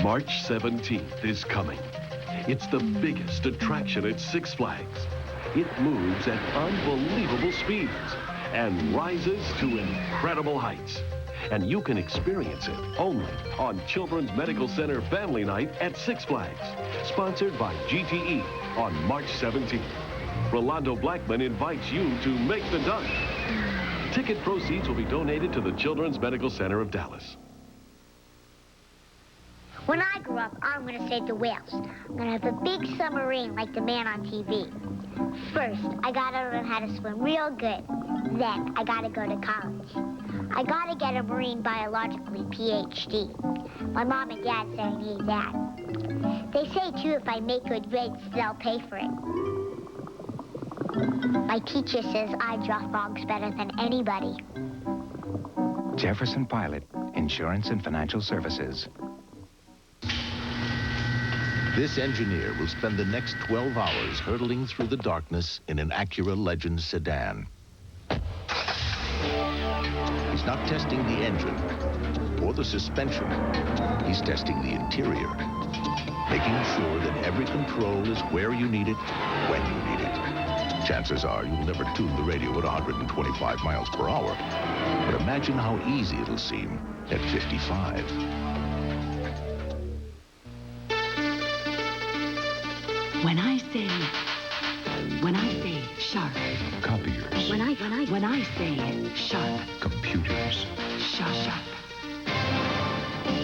March 17th is coming. It's the biggest attraction at Six Flags. It moves at unbelievable speeds and rises to incredible heights. And you can experience it only on Children's Medical Center Family Night at Six Flags, sponsored by GTE on March 17th. Rolando Blackman invites you to make the dunk. Ticket proceeds will be donated to the Children's Medical Center of Dallas. When I grow up, I'm going to save the whales. I'm going to have a big submarine like the man on TV. First, I got to learn how to swim real good. Then, I got to go to college. I got to get a marine biologically PhD. My mom and dad say I need that. They say, too, if I make good grades, they'll pay for it. My teacher says I draw frogs better than anybody. Jefferson Pilot, Insurance and Financial Services. This engineer will spend the next 12 hours hurtling through the darkness in an Acura Legend sedan. He's not testing the engine or the suspension. He's testing the interior, making sure that every control is where you need it, when you need it. Chances are you'll never tune the radio at 125 miles per hour. But imagine how easy it'll seem at 55. When I say sharp. Copiers. When I say sharp. Computers. Sharp.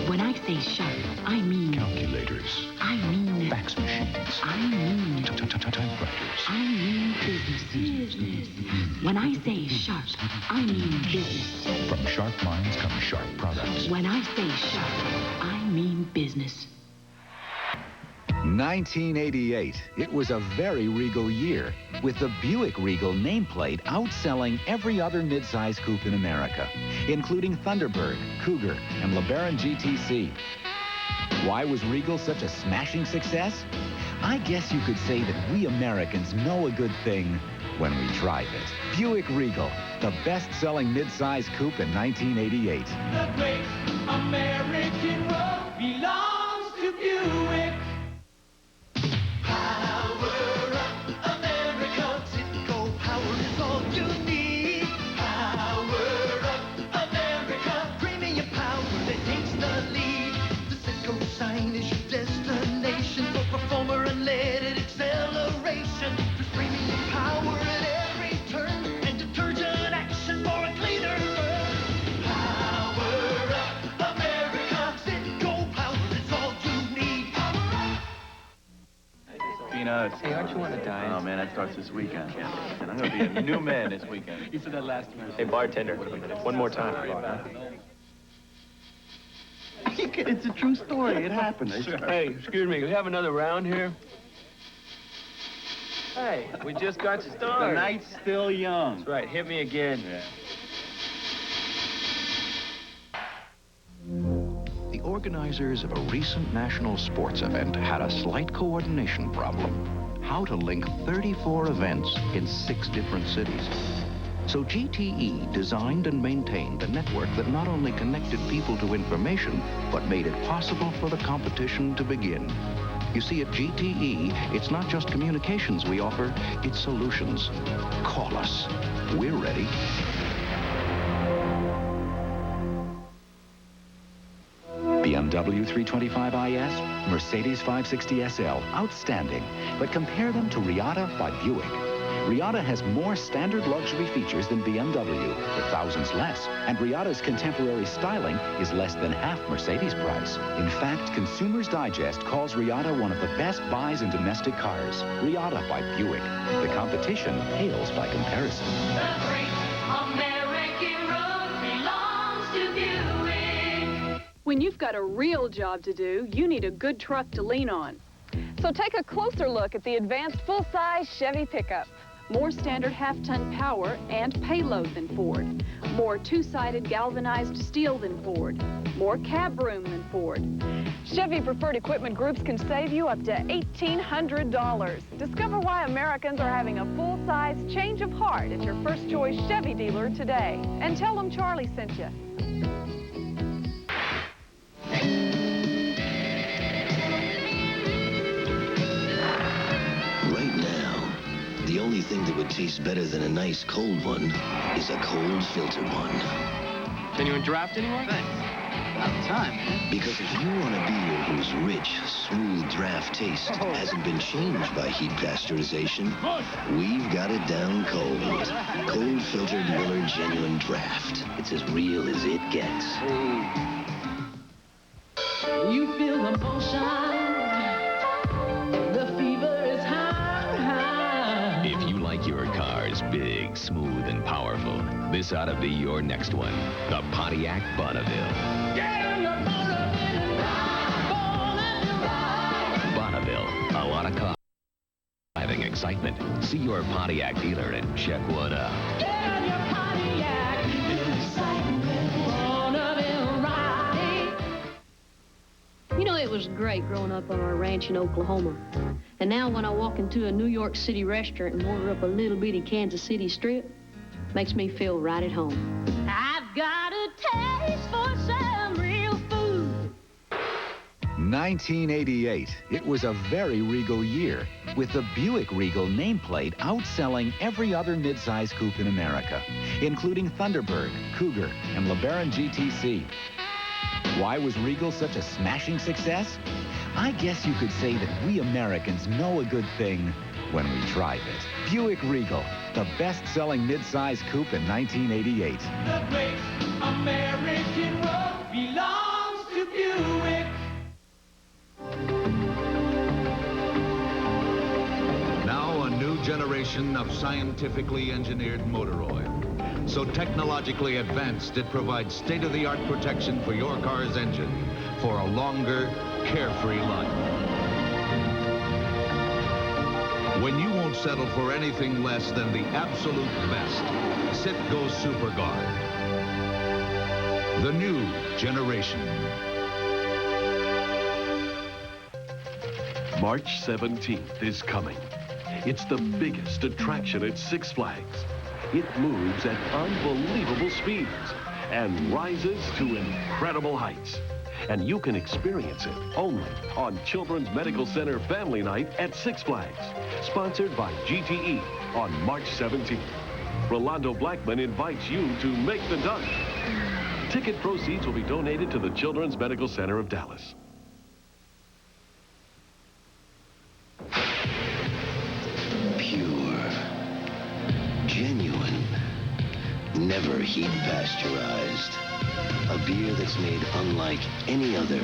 When I say sharp, I mean Calculators. I mean Fax machines. I mean Typewriters. I mean business. When I say sharp, I mean business. From sharp minds come sharp products. When I say sharp, I mean business. 1988. It was a very regal year, with the Buick Regal nameplate outselling every other midsize coupe in America, including Thunderbird, Cougar, and LeBaron GTC. Why was Regal such a smashing success? I guess you could say that we Americans know a good thing when we drive it. Buick Regal, the best-selling midsize coupe in 1988. The great American road belongs to Buick. Hey, aren't you on a diet? Oh, man, that starts this weekend. And I'm going to be a new man this weekend. You said that last time. Hey, bartender, one more time. It's a true story. It happened. Sure. Hey, excuse me, can we have another round here? Hey, we just got started. The night's still young. That's right, hit me again. Yeah. The organizers of a recent national sports event had a slight coordination problem. How to link 34 events in 6 different cities. So GTE designed and maintained a network that not only connected people to information, but made it possible for the competition to begin. You see, at GTE, it's not just communications we offer, it's solutions. Call us. We're ready. BMW 325IS, Mercedes 560 SL, outstanding. But compare them to Riata by Buick. Riata has more standard luxury features than BMW, for thousands less. And Riata's contemporary styling is less than half Mercedes price. In fact, Consumer's Digest calls Riata one of the best buys in domestic cars. Riata by Buick. The competition pales by comparison. The great American road belongs to Buick. When you've got a real job to do, you need a good truck to lean on. So take a closer look at the advanced full-size Chevy pickup. More standard half-ton power and payload than Ford. More two-sided galvanized steel than Ford. More cab room than Ford. Chevy Preferred Equipment Groups can save you up to $1,800. Discover why Americans are having a full-size change of heart at your first choice Chevy dealer today. And tell them Charlie sent you. thing that would taste better than a nice cold one is a cold filtered one. Genuine draft anymore? Thanks. About time, man. Because if you want a beer whose rich, smooth draft taste hasn't been changed by heat pasteurization, we've got it down cold. Cold filtered Miller Genuine Draft. It's as real as it gets. You feel the motion. The fever is high. If you like your cars big, smooth, and powerful, this ought to be your next one. The Pontiac Bonneville. Get in the Bonneville and ride. Bonneville ride. Bonneville, a lot of car driving excitement. See your Pontiac dealer and check one out. Get in your Pontiac. Feel excitement. Bonneville ride. You know, it was great growing up on our ranch in Oklahoma. And now when I walk into a New York City restaurant and order up a little bitty Kansas City strip, makes me feel right at home. I've got a taste for some real food. 1988. It was a very Regal year, with the Buick Regal nameplate outselling every other midsize coupe in America, including Thunderbird, Cougar, and LeBaron GTC. Why was Regal such a smashing success? I guess you could say that we Americans know a good thing when we drive it. Buick Regal, the best-selling midsize coupe in 1988. The great American road belongs to Buick. Now a new generation of scientifically engineered motor oil. So technologically advanced, it provides state-of-the-art protection for your car's engine for a longer, carefree life. When you won't settle for anything less than the absolute best, Citgo SuperGuard. The new generation. March 17th is coming. It's the biggest attraction at Six Flags. It moves at unbelievable speeds and rises to incredible heights. And you can experience it only on Children's Medical Center Family Night at Six Flags, sponsored by GTE on March 17th. Rolando Blackman invites you to make the dunk. Ticket proceeds will be donated to the Children's Medical Center of Dallas. Pure. Genuine. Never heat pasteurized. A beer that's made unlike any other.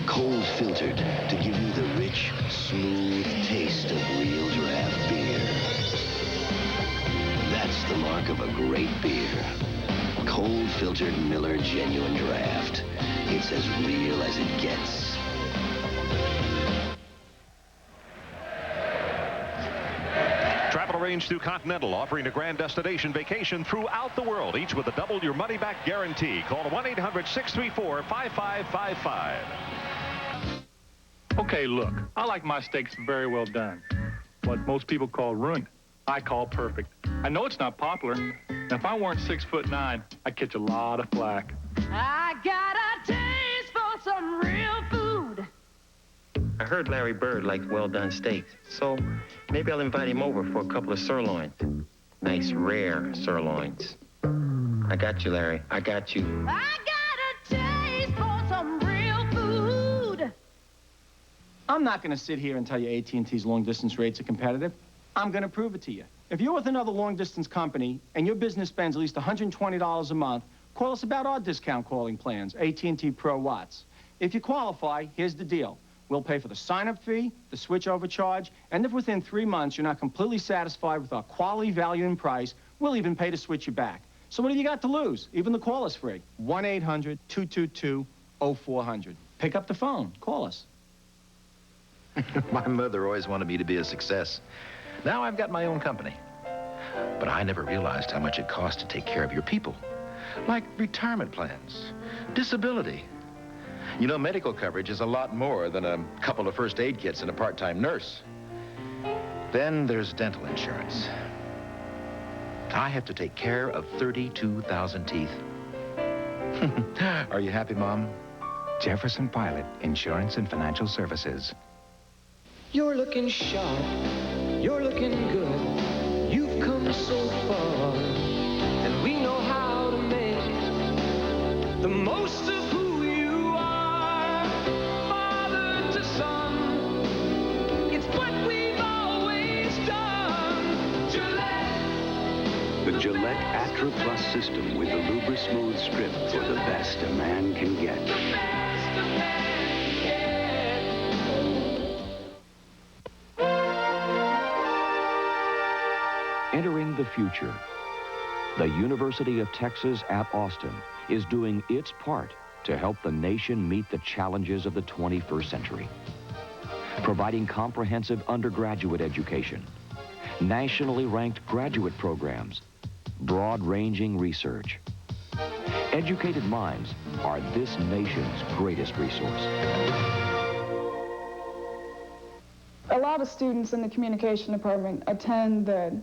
Cold filtered to give you the rich, smooth taste of real draft beer. That's the mark of a great beer. Cold filtered Miller Genuine Draft. It's as real as it gets. Travel arranged through Continental, offering a grand destination vacation throughout the world, each with a double your money back guarantee. Call 1-800-634-5555. Okay, look, I like my steaks very well done. What most people call ruined, I call perfect. I know it's not popular, and if I weren't 6'9", I'd catch a lot of flack. I got a taste for some real food. I heard Larry Bird liked well-done steaks, so maybe I'll invite him over for a couple of sirloins. Nice, rare sirloins. I got you, Larry. I got you. I got a taste for some real food. I'm not going to sit here and tell you AT&T's long-distance rates are competitive. I'm going to prove it to you. If you're with another long-distance company and your business spends at least $120 a month, call us about our discount calling plans, AT&T Pro Watts. If you qualify, here's the deal. We'll pay for the sign-up fee, the switch-over charge, and if within 3 months you're not completely satisfied with our quality, value, and price, we'll even pay to switch you back. So what have you got to lose? Even the call is free. 1-800-222-0400. Pick up the phone. Call us. My mother always wanted me to be a success. Now I've got my own company. But I never realized how much it costs to take care of your people. Like retirement plans, disability. You know, medical coverage is a lot more than a couple of first aid kits and a part-time nurse. Then there's dental insurance. I have to take care of 32,000 teeth. Are you happy, Mom? Jefferson Pilot, Insurance and Financial Services. You're looking sharp. You're looking good. You've come so far, and we know how to make the most of who you are. Father to son, it's what we've always done. Gillette. The Gillette Atra Plus system with the Lubra Smooth strip for the best a man can get. Entering the future, the University of Texas at Austin is doing its part to help the nation meet the challenges of the 21st century. Providing comprehensive undergraduate education, nationally ranked graduate programs, broad-ranging research. Educated minds are this nation's greatest resource. A lot of students in the communication department attend the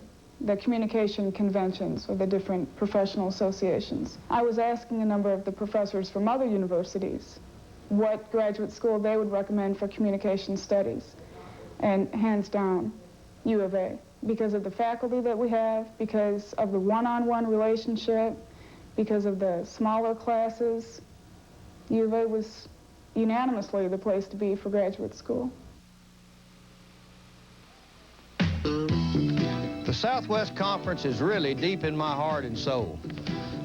communication conventions or the different professional associations. I was asking a number of the professors from other universities what graduate school they would recommend for communication studies. And hands down, U of A. Because of the faculty that we have, because of the one-on-one relationship, because of the smaller classes, U of A was unanimously the place to be for graduate school. The Southwest Conference is really deep in my heart and soul.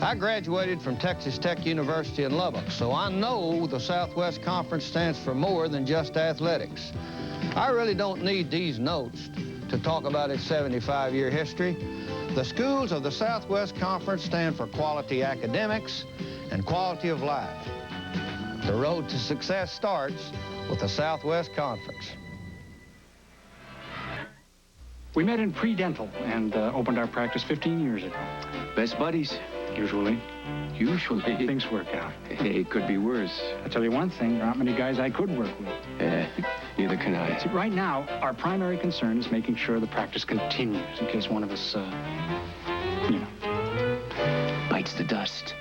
I graduated from Texas Tech University in Lubbock, so I know the Southwest Conference stands for more than just athletics. I really don't need these notes to talk about its 75-year history. The schools of the Southwest Conference stand for quality academics and quality of life. The road to success starts with the Southwest Conference. We met in pre-dental and opened our practice 15 years ago. Best buddies? Usually. Usually? Things work out. It could be worse. I'll tell you one thing, there aren't many guys I could work with. Neither can I. See, right now, our primary concern is making sure the practice continues in case one of us, you know. Bites the dust.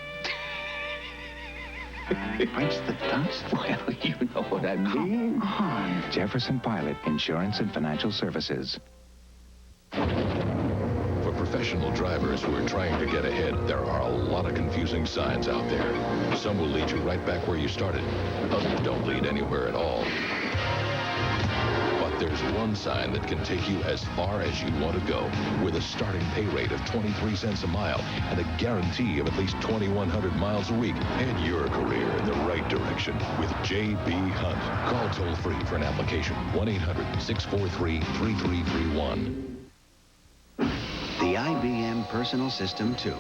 Bites the dust? Well, you know what I mean. Come on. Jefferson Pilot Insurance and Financial Services. For professional drivers who are trying to get ahead, there are a lot of confusing signs out there. Some will lead you right back where you started. Others don't lead anywhere at all. But there's one sign that can take you as far as you want to go, with a starting pay rate of 23 cents a mile and a guarantee of at least 2,100 miles a week. Head your career in the right direction with J.B. Hunt. Call toll-free for an application, 1-800-643-3331. The IBM Personal System 2.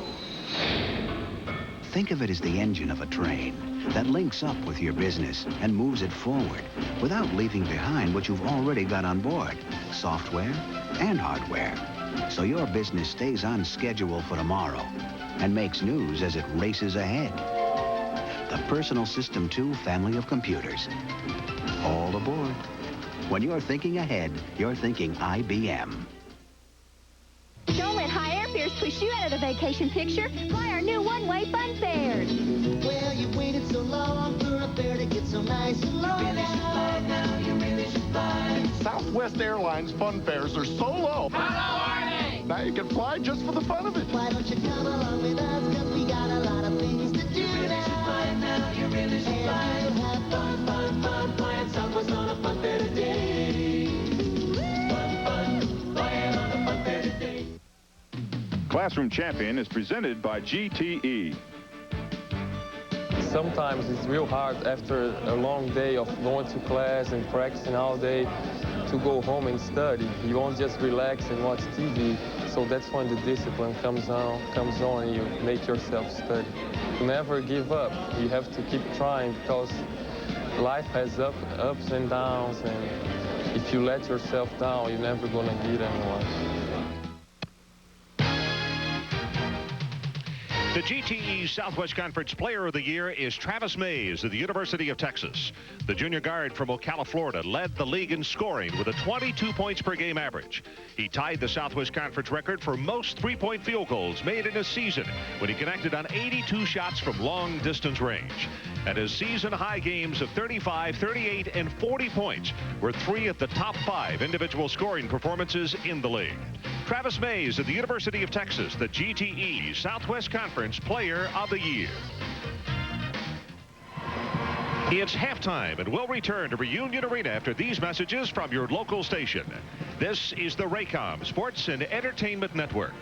Think of it as the engine of a train that links up with your business and moves it forward without leaving behind what you've already got on board, software and hardware. So your business stays on schedule for tomorrow and makes news as it races ahead. The Personal System 2 family of computers. All aboard. When you're thinking ahead, you're thinking IBM. Don't let high airfares push you out of the vacation picture. Buy our new one-way fun fares. Well, you've waited so long for a fare to get so nice and low. You really should fly now, you really should fly. Southwest Airlines fun fares are so low. How low are they? Now you can fly just for the fun of it. Why don't you come along with us, because we got a lot of things to do. You really should fly now, you really should fly. And you'll have fun, fun, fun, flying Southwest on a fun fair today. Fun, fun, flying on a fun fair today. Classroom Champion is presented by GTE. Sometimes it's real hard after a long day of going to class and practicing all day to go home and study. You won't just relax and watch TV. So that's when the discipline comes on and you make yourself study. Never give up. You have to keep trying because life has ups and downs, and if you let yourself down, you're never going to get anywhere. The GTE Southwest Conference Player of the Year is Travis Mays of the University of Texas. The junior guard from Ocala, Florida, led the league in scoring with a 22 points per game average. He tied the Southwest Conference record for most three-point field goals made in a season when he connected on 82 shots from long distance range. and his season-high games of 35, 38, and 40 points were 3 of the top 5 individual scoring performances in the league. Travis Mays of the University of Texas, the GTE Southwest Conference Player of the Year. It's halftime, and we'll return to Reunion Arena after these messages from your local station. This is the Raycom Sports and Entertainment Network.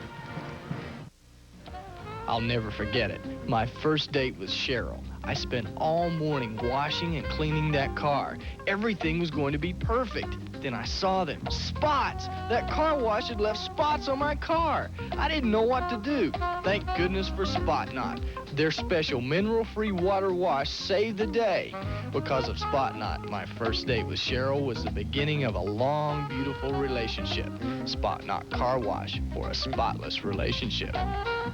I'll never forget it. My first date with Cheryl. I spent all morning washing and cleaning that car. Everything was going to be perfect. Then I saw them. Spots! That car wash had left spots on my car. I didn't know what to do. Thank goodness for Spot Knot. Their special mineral-free water wash saved the day. Because of Spot Knot, my first date with Cheryl was the beginning of a long, beautiful relationship. Spot Knot Car Wash for a spotless relationship.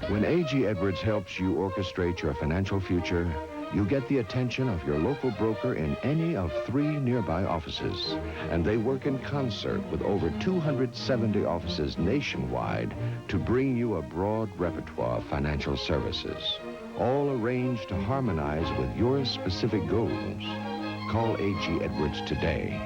When A.G. Edwards helps you orchestrate your financial future, you get the attention of your local broker in any of 3 nearby offices. And they work in concert with over 270 offices nationwide to bring you a broad repertoire of financial services, all arranged to harmonize with your specific goals. Call A.G. Edwards today.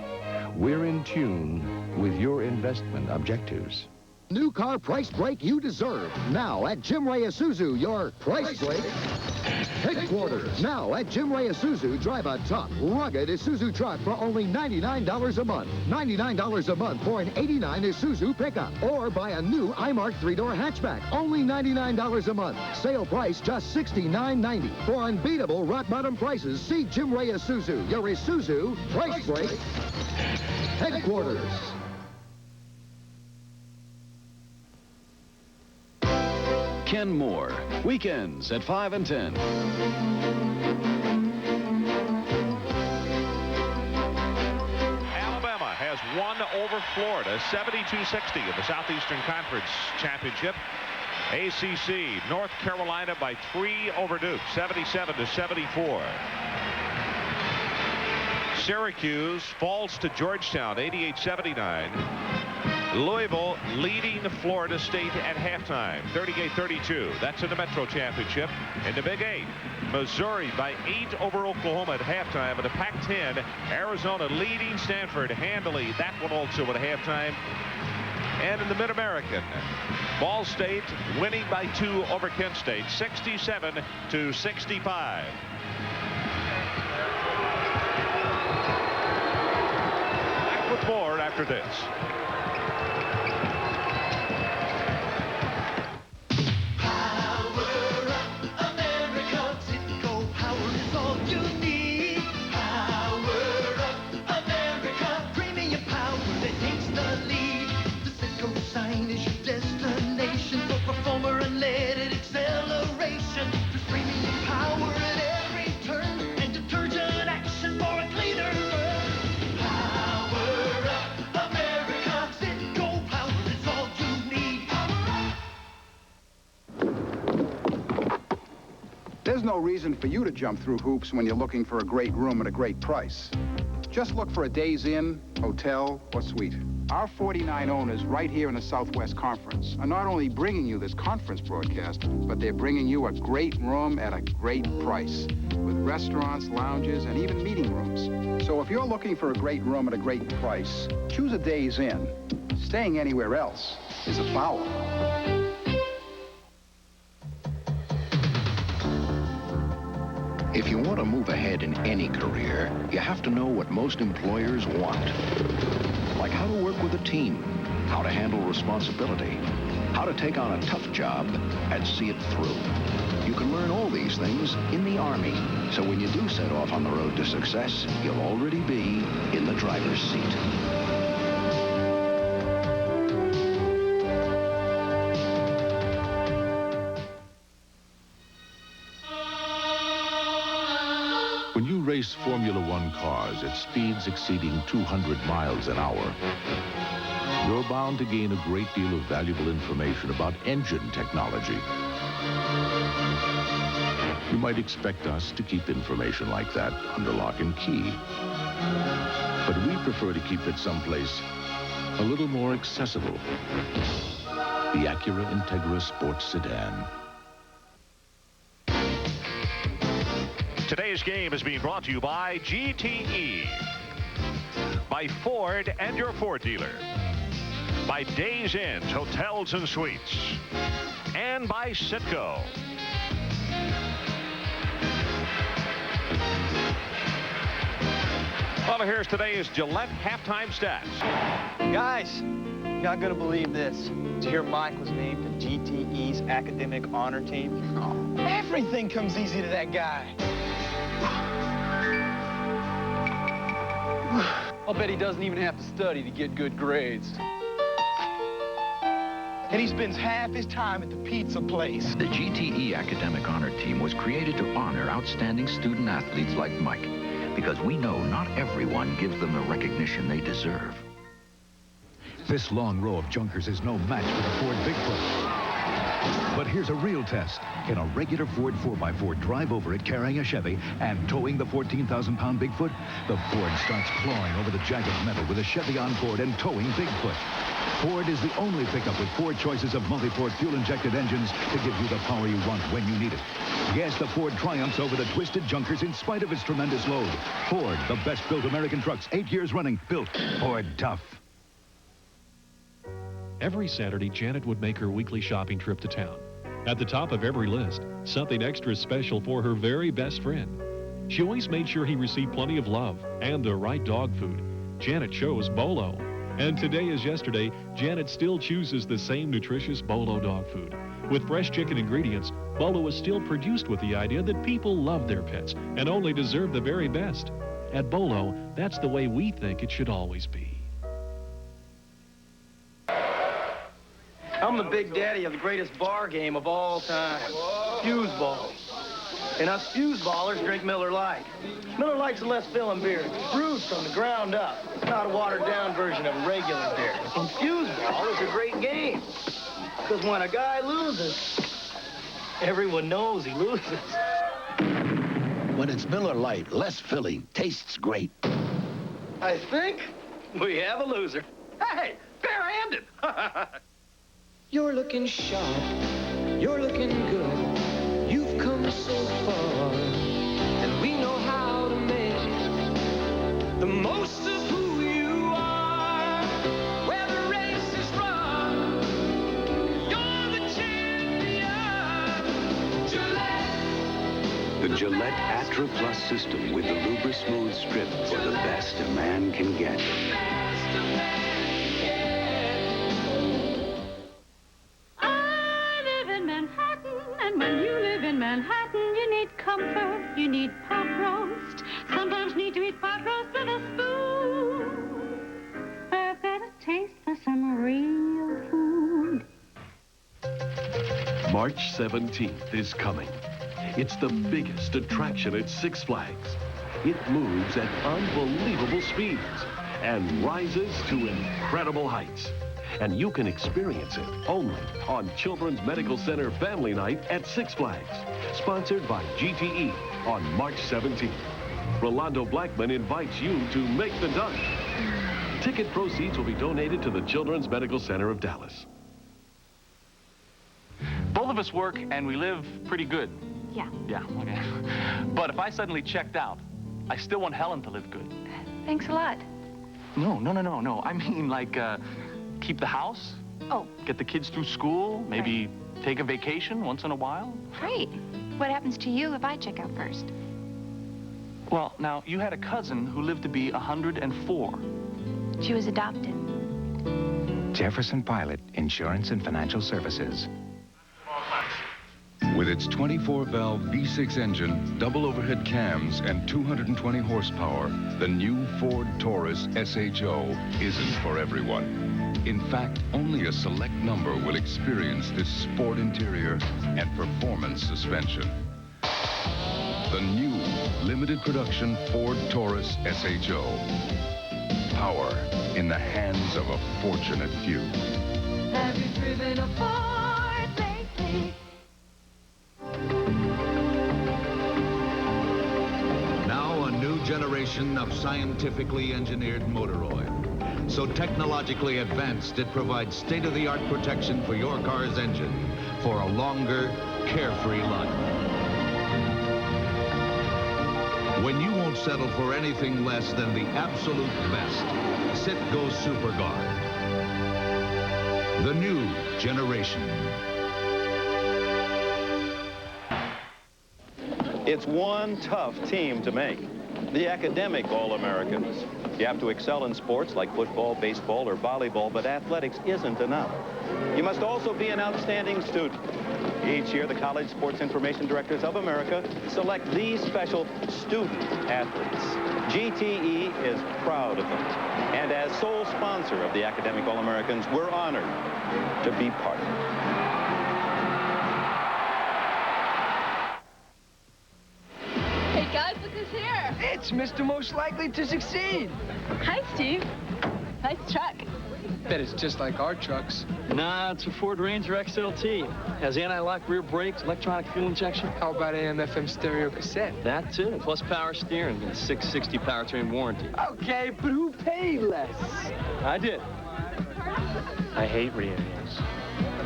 We're in tune with your investment objectives. New car price break you deserve. Now at Jim Ray Isuzu, your price break headquarters. Now at Jim Ray Isuzu, drive a tough, rugged Isuzu truck for only $99 a month. $99 a month for an '89 Isuzu pickup. Or buy a new iMark 3-door hatchback. Only $99 a month. Sale price just $69.90. For unbeatable rock-bottom prices, see Jim Ray Isuzu, your Isuzu price break headquarters. Ken Moore, weekends at 5 and 10. Alabama has won over Florida 72-60 in the Southeastern Conference Championship. ACC, North Carolina by 3 over Duke, 77-74. Syracuse falls to Georgetown, 88-79. Louisville leading Florida State at halftime, 38-32. That's in the Metro Championship. In the Big 8, Missouri by 8 over Oklahoma at halftime. In the Pac-10, Arizona leading Stanford handily. That one also at halftime. And in the Mid-American, Ball State winning by 2 over Kent State, 67-65. Back with more after this. There's no reason for you to jump through hoops when you're looking for a great room at a great price. Just look for a Days Inn, hotel, or suite. Our 49 owners right here in the Southwest Conference are not only bringing you this conference broadcast, but they're bringing you a great room at a great price, with restaurants, lounges, and even meeting rooms. So if you're looking for a great room at a great price, choose a Days Inn. Staying anywhere else is a foul. If you want to move ahead in any career, you have to know what most employers want. Like how to work with a team, how to handle responsibility, how to take on a tough job and see it through. You can learn all these things in the Army. So when you do set off on the road to success, you'll already be in the driver's seat. When you race Formula One cars at speeds exceeding 200 miles an hour, you're bound to gain a great deal of valuable information about engine technology. You might expect us to keep information like that under lock and key. But we prefer to keep it someplace a little more accessible. The Acura Integra Sports Sedan. Today's game is being brought to you by GTE, by Ford and your Ford dealer, by Days Inn Hotels and Suites, and by Citgo. Well, here's today's Gillette halftime stats. Guys, you're not going to believe this. Did you hear Mike was named to GTE's academic honor team? Oh. Everything comes easy to that guy. I'll bet he doesn't even have to study to get good grades. And he spends half his time at the pizza place. The GTE Academic Honor Team was created to honor outstanding student athletes like Mike, because we know not everyone gives them the recognition they deserve. This long row of junkers is no match for the Ford Bigfoot. But here's a real test. Can a regular Ford 4x4 drive over it carrying a Chevy and towing the 14,000-pound Bigfoot? The Ford starts clawing over the jagged metal with a Chevy on board and towing Bigfoot. Ford is the only pickup with 4 choices of multi-port fuel-injected engines to give you the power you want when you need it. Yes, the Ford triumphs over the twisted junkers in spite of its tremendous load. Ford, the best-built American trucks, 8 years running, built Ford tough. Every Saturday, Janet would make her weekly shopping trip to town. At the top of every list, something extra special for her very best friend. She always made sure he received plenty of love and the right dog food. Janet chose Bolo. And today as yesterday, Janet still chooses the same nutritious Bolo dog food. With fresh chicken ingredients, Bolo is still produced with the idea that people love their pets and only deserve the very best. At Bolo, that's the way we think it should always be. I'm the big daddy of the greatest bar game of all time, Fuse Ball. And us Fuse Ballers drink Miller Lite. Miller Lite's a less filling beer, brewed from the ground up. It's not a watered-down version of a regular beer. And Fuse Ball is a great game, because when a guy loses, everyone knows he loses. When it's Miller Lite, less filling, tastes great. I think we have a loser. Hey, bare-handed. You're looking sharp, you're looking good, you've come so far, and we know how to make the most of who you are. Where the race is run, you're the champion, Gillette. The Gillette Atra Plus system with the Lubra Smooth Strip for the best a man can get. Manhattan, you need comfort, you need pot roast. Sometimes need to eat pot roast with a spoon. A better taste for some real food. March 17th is coming. It's the biggest attraction at Six Flags. It moves at unbelievable speeds and rises to incredible heights. And you can experience it only on Children's Medical Center Family Night at Six Flags, sponsored by GTE on March 17th. Rolando Blackman invites you to make the dunk. Ticket proceeds will be donated to the Children's Medical Center of Dallas. Both of us work and we live pretty good. Yeah. Yeah, okay. But if I suddenly checked out, I still want Helen to live good. Thanks a lot. No. I mean, like, keep the house. Oh. Get the kids through school. Maybe take a vacation once in a while. Great. What happens to you if I check out first? Well, now, you had a cousin who lived to be 104. She was adopted. Jefferson Pilot Insurance and Financial Services. With its 24-valve V6 engine, double overhead cams, and 220 horsepower, the new Ford Taurus SHO isn't for everyone. In fact, only a select number will experience this sport interior and performance suspension. The new limited production Ford Taurus SHO. Power in the hands of a fortunate few. Have you driven a Ford lately? Now a new generation of scientifically engineered motor oil. So technologically advanced, it provides state-of-the-art protection for your car's engine for a longer, carefree life. settle for anything less than the absolute best. Citgo Super Guard. The new generation. It's one tough team to make. The academic All-Americans. You have to excel in sports like football, baseball, or volleyball, but athletics isn't enough. You must also be an outstanding student. Each year, the College Sports Information Directors of America select these special student athletes. GTE is proud of them. And as sole sponsor of the Academic All-Americans, we're honored to be part of it. Hey guys, look who's here. It's Mr. Most Likely to Succeed. Hi, Steve. Nice truck. Bet it's just like our trucks. Nah, it's a Ford Ranger XLT. Has anti-lock rear brakes, electronic fuel injection. How about AM/FM stereo cassette? That too, plus power steering and 660 powertrain warranty. Okay, but who paid less? I did. I hate reunions.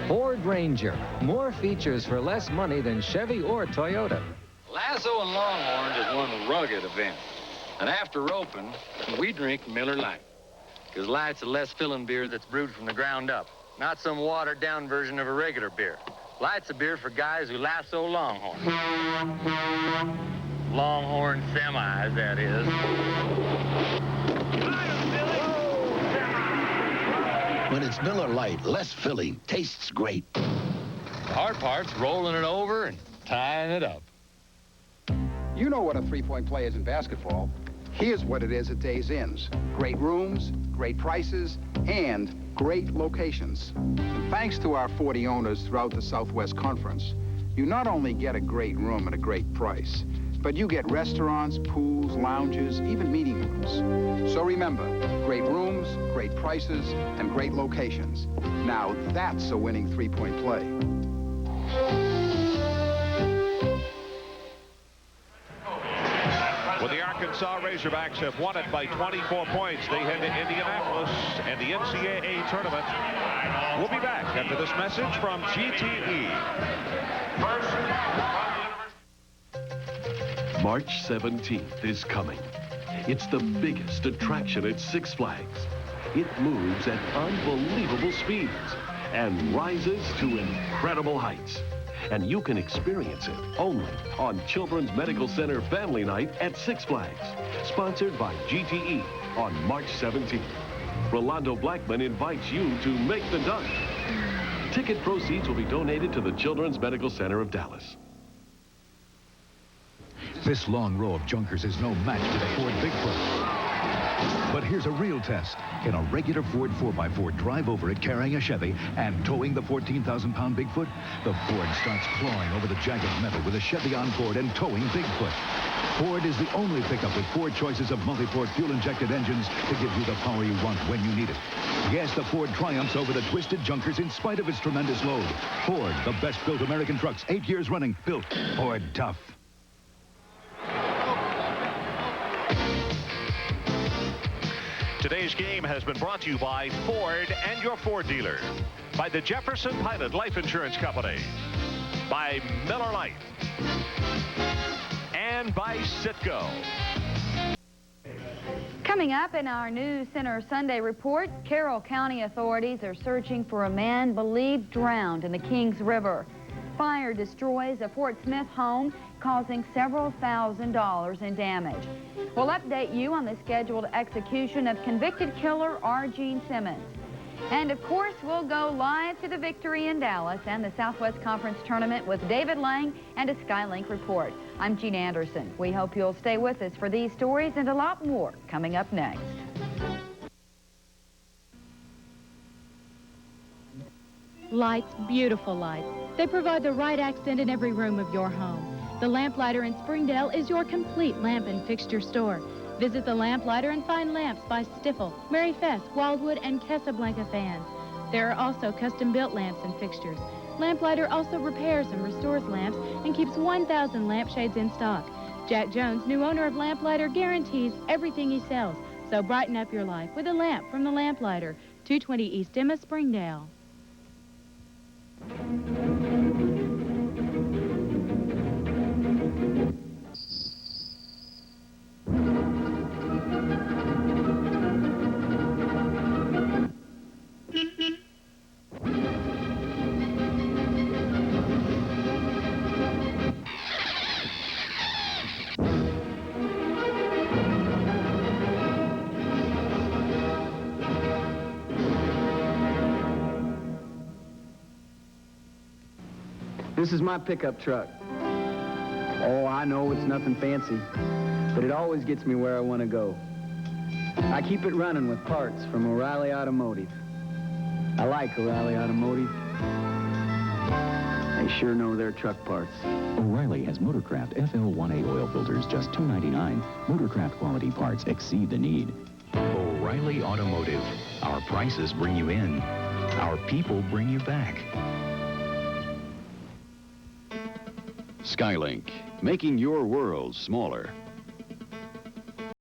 Ford Ranger. More features for less money than Chevy or Toyota. Lasso and Longhorn is one rugged event. And after roping, we drink Miller Lite. Because Light's a less filling beer that's brewed from the ground up. Not some watered-down version of a regular beer. Light's a beer for guys who lasso Longhorn. Longhorn semis, that is. When it's Miller Lite, less filling, tastes great. The hard part's rolling it over and tying it up. You know what a three-point play is in basketball. Here's what it is at Days Inns. Great rooms, great prices, and great locations. And thanks to our 40 owners throughout the Southwest Conference, you not only get a great room at a great price, but you get restaurants, pools, lounges, even meeting rooms. So remember, great rooms, great prices, and great locations. Now that's a winning three-point play. Well, the Arkansas Razorbacks have won it by 24 points. They head to Indianapolis and the NCAA tournament. We'll be back after this message from GTE. March 17th is coming. It's the biggest attraction at Six Flags. It moves at unbelievable speeds and rises to incredible heights. And you can experience it only on Children's Medical Center Family Night at Six Flags, sponsored by GTE on March 17th. Rolando Blackman invites you to make the dunk. Ticket proceeds will be donated to the Children's Medical Center of Dallas. This long row of junkers is no match to the Ford Bigfoot. But here's a real test. Can a regular Ford 4x4 drive over it carrying a Chevy and towing the 14,000-pound Bigfoot? The Ford starts clawing over the jagged metal with a Chevy on board and towing Bigfoot. Ford is the only pickup with 4 choices of multi-port fuel-injected engines to give you the power you want when you need it. Yes, the Ford triumphs over the twisted junkers in spite of its tremendous load. Ford, the best-built American trucks, 8 years running, built Ford tough. Today's game has been brought to you by Ford and your Ford dealer, by the Jefferson Pilot Life Insurance Company, by Miller Lite, and by Citgo. Coming up in our News Center Sunday report, Carroll County authorities are searching for a man believed drowned in the Kings River. Fire destroys a Fort Smith home, causing several $1,000s in damage. We'll update you on the scheduled execution of convicted killer R. Gene Simmons. And of course, we'll go live to the victory in Dallas and the Southwest Conference Tournament with David Lang and a Skylink report. I'm Jean Anderson. We hope you'll stay with us for these stories and a lot more coming up next. Lights, beautiful lights. They provide the right accent in every room of your home. The Lamplighter in Springdale is your complete lamp and fixture store. Visit the Lamplighter and find lamps by Stiffel, Mary Fess, Wildwood, and Casablanca fans. There are also custom-built lamps and fixtures. Lamplighter also repairs and restores lamps and keeps 1,000 lampshades in stock. Jack Jones, new owner of Lamplighter, guarantees everything he sells. So brighten up your life with a lamp from the Lamplighter, 220 East Emma, Springdale. This is my pickup truck. Oh, I know it's nothing fancy, but it always gets me where I want to go. I keep it running with parts from O'Reilly Automotive. I like O'Reilly Automotive. They sure know their truck parts. O'Reilly has Motorcraft FL1A oil filters, just $2.99. Motorcraft quality parts exceed the need. O'Reilly Automotive. Our prices bring you in. Our people bring you back. Skylink, making your world smaller.